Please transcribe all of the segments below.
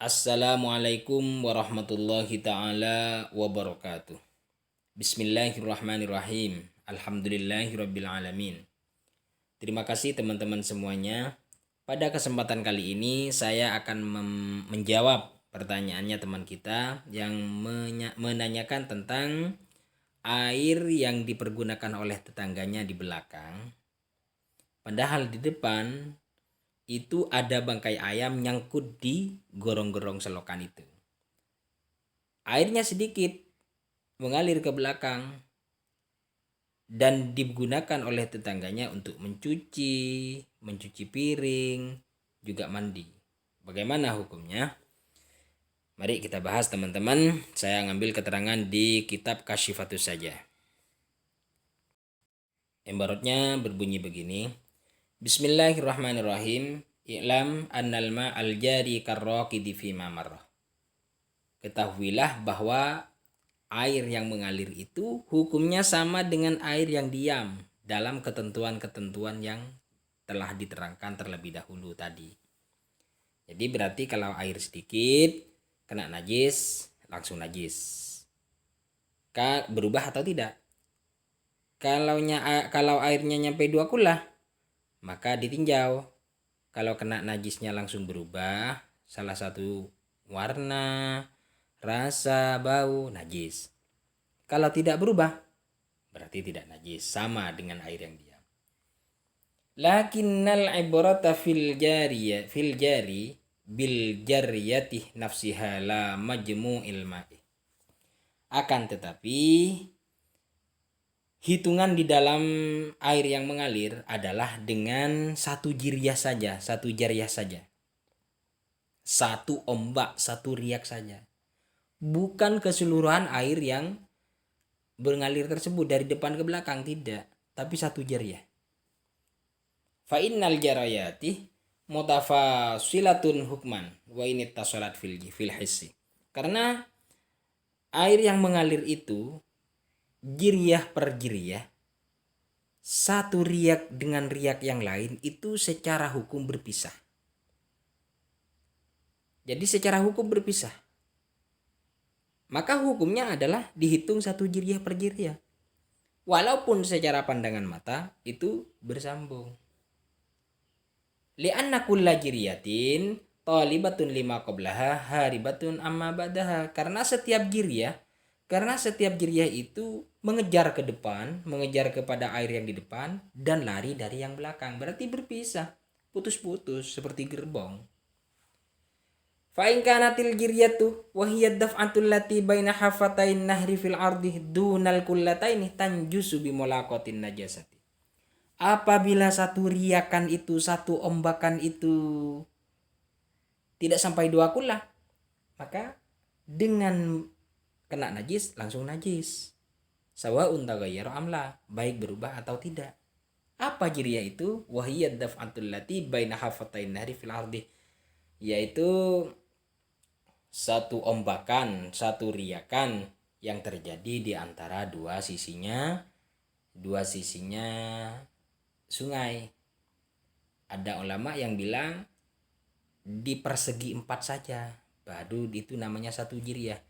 Assalamualaikum warahmatullahi ta'ala wabarakatuh. Bismillahirrahmanirrahim. Alhamdulillahirabbil alamin. Terima kasih teman-teman semuanya. Pada kesempatan kali ini saya akan menjawab pertanyaannya teman kita yang menanyakan tentang air yang dipergunakan oleh tetangganya di belakang. Padahal di depan itu ada bangkai ayam nyangkut di gorong-gorong selokan itu. Airnya sedikit mengalir ke belakang dan digunakan oleh tetangganya untuk mencuci piring, juga mandi. Bagaimana hukumnya? Mari kita bahas teman-teman. Saya ngambil keterangan di kitab Kasyifatus Saja. Embarotnya berbunyi begini. Bismillahirrahmanirrahim. I'lam annal ma'al jari karraqidi fi mamarrah. Ketahuilah bahwa air yang mengalir itu hukumnya sama dengan air yang diam dalam ketentuan-ketentuan yang telah diterangkan terlebih dahulu tadi. Jadi berarti kalau air sedikit kena najis, langsung najis. Berubah atau tidak? Kalau airnya nyampe 2 kula, maka ditinjau. Kalau kena najisnya langsung berubah, salah satu warna, rasa, bau, najis. Kalau tidak berubah, berarti tidak najis, sama dengan air yang diam. Lakinnal ibrata fil jari bil jariyati nafsiha la majmu'il ma'i. Akan tetapi hitungan di dalam air yang mengalir adalah dengan satu jariyah saja. Satu ombak, satu riak saja. Bukan keseluruhan air yang mengalir tersebut dari depan ke belakang, tidak, tapi satu jariyah. Fa innal jarayati mutafasilatun hukman wa in ittasalat fil hissi. Karena air yang mengalir itu jiriyah per jiriyah, satu riak dengan riak yang lain itu secara hukum berpisah. Jadi secara hukum berpisah. Maka hukumnya adalah dihitung satu jiriyah per jiriyah. Walaupun secara pandangan mata itu bersambung. Li'anna kulla jiriyatin talibatun lima qablaha haribatun amma ba'daha. Karena setiap jiriyah itu mengejar ke depan, mengejar kepada air yang di depan dan lari dari yang belakang. Berarti berpisah, putus-putus seperti gerbong. Fa in kanatil jiryatu wa hiya daf'atul lati baina hafatain nahri fil ardi dunal kullataini tanjusu bi mulaqatin najasati. Apabila satu riakan itu, satu ombakan itu tidak sampai 2 kula, maka dengan kena najis langsung najis. Sawa'un taghayyara amla, baik berubah atau tidak. Apa jiryah itu? Wa hiya daf'atul lati baina hafatain nahri fil ardi, yaitu satu ombakan, satu riakan yang terjadi di antara dua sisinya sungai. Ada ulama yang bilang di persegi 4 saja, baru itu namanya satu jiriyah.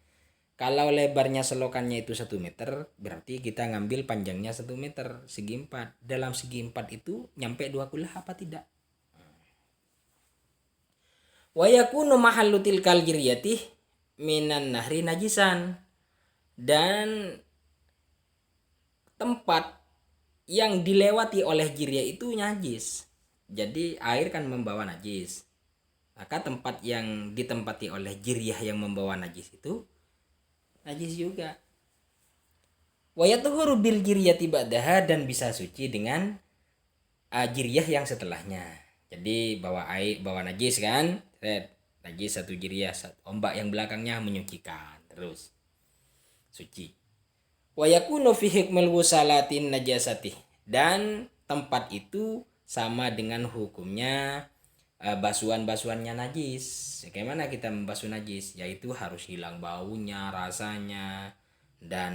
Kalau lebarnya selokannya itu 1 meter, berarti kita ngambil panjangnya 1 meter, segi 4. Dalam segi 4 itu nyampe 2 kulah apa tidak? Wa yakunu mahallu tilkal jiryati minan nahri najisan. Dan tempat yang dilewati oleh jiryah itu najis. Jadi air kan membawa najis. Maka tempat yang ditempati oleh jiryah yang membawa najis itu najis juga. Wa yatuhuru bil jiryati ba'daha, dan bisa suci dengan jiryah yang setelahnya. Jadi bawa najis kan, najis satu jiryah, ombak yang belakangnya menyucikan, terus suci. Wa yakunu fi hikmil wusalatin najasati, dan tempat itu sama dengan hukumnya basuhan-basuhannya najis. Bagaimana kita membasuh najis? Yaitu harus hilang baunya, rasanya, dan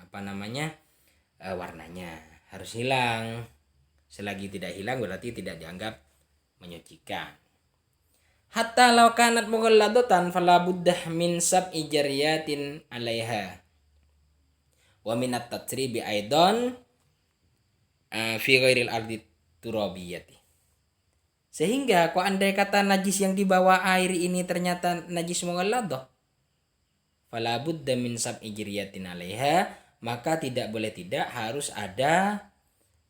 warnanya harus hilang. Selagi tidak hilang berarti tidak dianggap menyucikan. hatta law kanat mughalladatan fala buddah min sab'i jariyatin 'alaiha wa min at-tatribi aidan fi ghairil ardi turabiyati. Sehingga kok andai kata najis yang di bawah air ini ternyata najis mughalladah, fala budda min sab'i jariyatin 'alaiha, maka tidak boleh tidak harus ada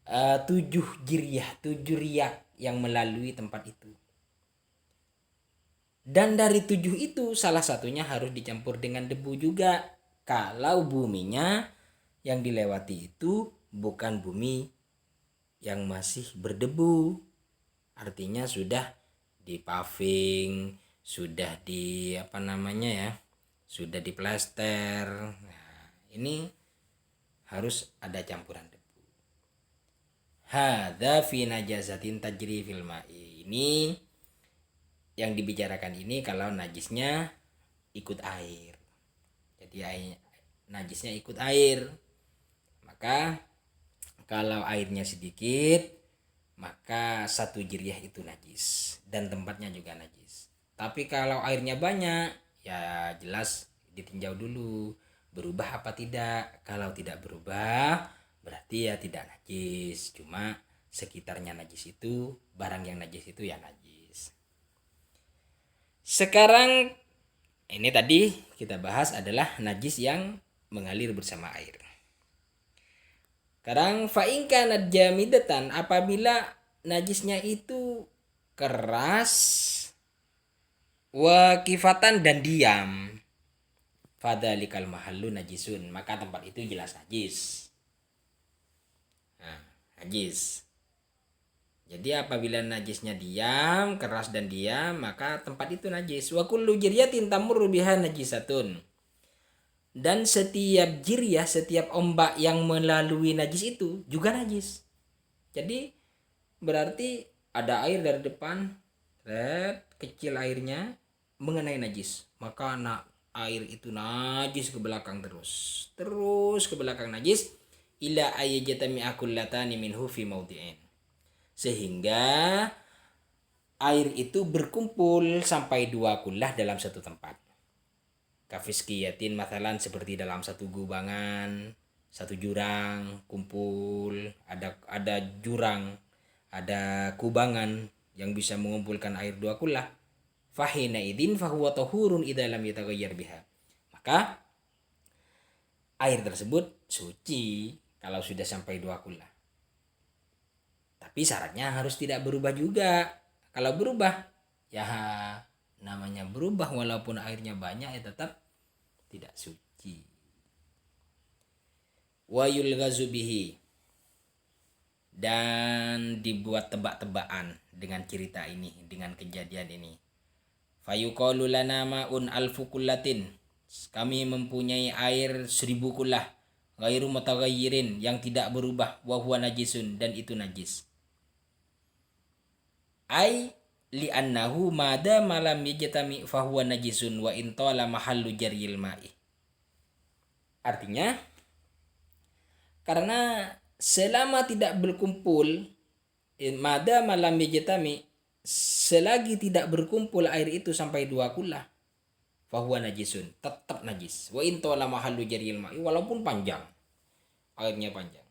7 jiryah, 7 riak yang melalui tempat itu. Dan dari 7 itu salah satunya harus dicampur dengan debu juga. Kalau buminya yang dilewati itu bukan bumi yang masih berdebu. Artinya sudah di paving, sudah di sudah di plester. Nah, ini harus ada campuran debu. Hadza fi najasatin tajri fil ma'i. Ini yang dibicarakan ini kalau najisnya ikut air. Jadi najisnya ikut air. Maka kalau airnya sedikit, maka 1 jiryah itu najis dan tempatnya juga najis. Tapi kalau airnya banyak, ya jelas ditinjau dulu berubah apa tidak. Kalau tidak berubah, berarti ya tidak najis, cuma sekitarnya najis itu, barang yang najis itu ya najis. Sekarang ini tadi kita bahas adalah najis yang mengalir bersama air. Sekarang fa'in kanat jamidatan, apabila najisnya itu keras, wa kifatan dan diam, fadzalikal mahallu najisun, maka tempat itu jelas najis. Najis. Jadi apabila najisnya diam, keras dan diam, maka tempat itu najis. Wa kullu jiryatin tamurru biha najisatun. Dan setiap jiryah, setiap ombak yang melalui najis itu juga najis. Jadi berarti ada air dari depan, kecil airnya mengenai najis, maka air itu najis ke belakang terus ke belakang najis. Ila ayyajatami akullatani minhu fi mawdi'in, sehingga air itu berkumpul sampai 2 kullah dalam satu tempat. Kafiskiyatin masalan, seperti dalam satu gubangan, satu jurang kumpul, ada jurang, ada kubangan yang bisa mengumpulkan air 2 kullah. Fahina idin fahuwa tahurun idza lam yataghayyar biha, maka air tersebut suci kalau sudah sampai 2 kullah. Tapi syaratnya harus tidak berubah juga. Kalau berubah, ya namanya berubah walaupun airnya banyak, ya tetap tidak suci. Wa yulghazu bihi, dan dibuat tebak-tebakan dengan cerita ini, dengan kejadian ini. Fayuqalu lana ma'un alfu kullatin, kami mempunyai air 1000 kullah, ghairu mutaghayyirin, yang tidak berubah, wa huwa najisun, dan itu najis. Ai li'annahu mada malam yajtami fa huwa najisun wa in tala mahallu jaril ma'i. Artinya karena selama tidak berkumpul, mada malam yajtami, selagi tidak berkumpul air itu sampai 2 kullah, fa huwa najisun, tetap najis. Wa in tala mahallu jaril ma'i, walaupun panjang airnya panjang.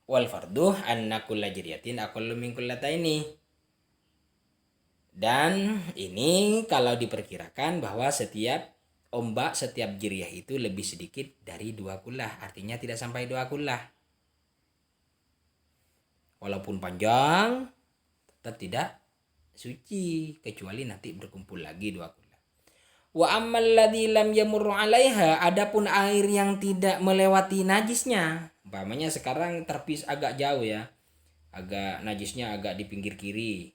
Wal farduh anna kulla jiryatin aqallu min kullataini. Dan ini kalau diperkirakan bahwa setiap ombak, setiap jiryah itu lebih sedikit dari 2 kullah, artinya tidak sampai 2 kullah. Walaupun panjang tetap tidak suci, kecuali nanti berkumpul lagi 2 kullah. Wa ammal ladzi lam yamurru 'alaiha, adapun air yang tidak melewati najisnya, umpamanya sekarang terpis agak jauh ya, agak najisnya agak di pinggir kiri,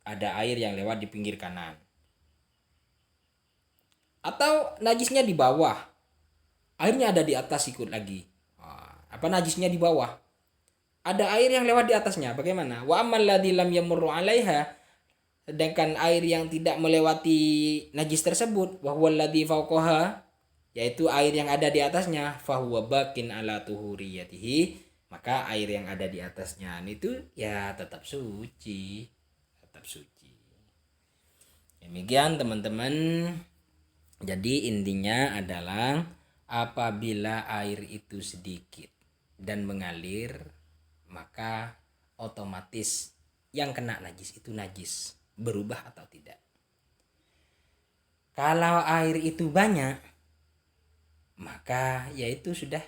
ada air yang lewat di pinggir kanan, atau najisnya di bawah, airnya ada di atas ikut lagi. Apa najisnya di bawah, ada air yang lewat di atasnya, bagaimana? Wa ammal ladzi lam yamurru 'alaiha, sedangkan air yang tidak melewati najis tersebut, wa huwal ladzi fawqaha, yaitu air yang ada di atasnya, fahuwa bakin ala tuhuriyatihi, maka air yang ada di atasnya itu ya tetap suci, tetap suci. Demikian teman-teman. Jadi intinya adalah apabila air itu sedikit dan mengalir, maka otomatis yang kena najis itu najis, berubah atau tidak. Kalau air itu banyak, maka yaitu sudah,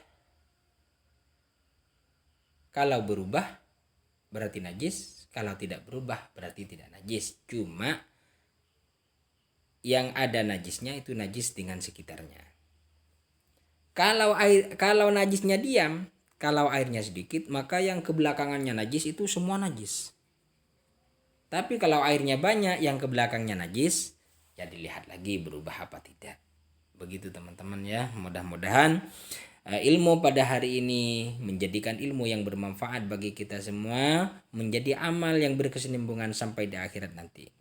kalau berubah berarti najis, kalau tidak berubah berarti tidak najis. Cuma yang ada najisnya itu najis dengan sekitarnya. Kalau najisnya diam, kalau airnya sedikit, maka yang kebelakangannya najis itu semua najis. Tapi kalau airnya banyak, yang kebelakangnya najis, ya dilihat lagi berubah apa tidak. Begitu teman-teman ya. Mudah-mudahan ilmu pada hari ini menjadikan ilmu yang bermanfaat bagi kita semua, menjadi amal yang berkesinambungan sampai di akhirat nanti.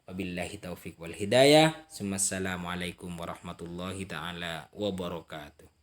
Wabillahi taufik wal hidayah. Assalamualaikum warahmatullahi taala wabarakatuh.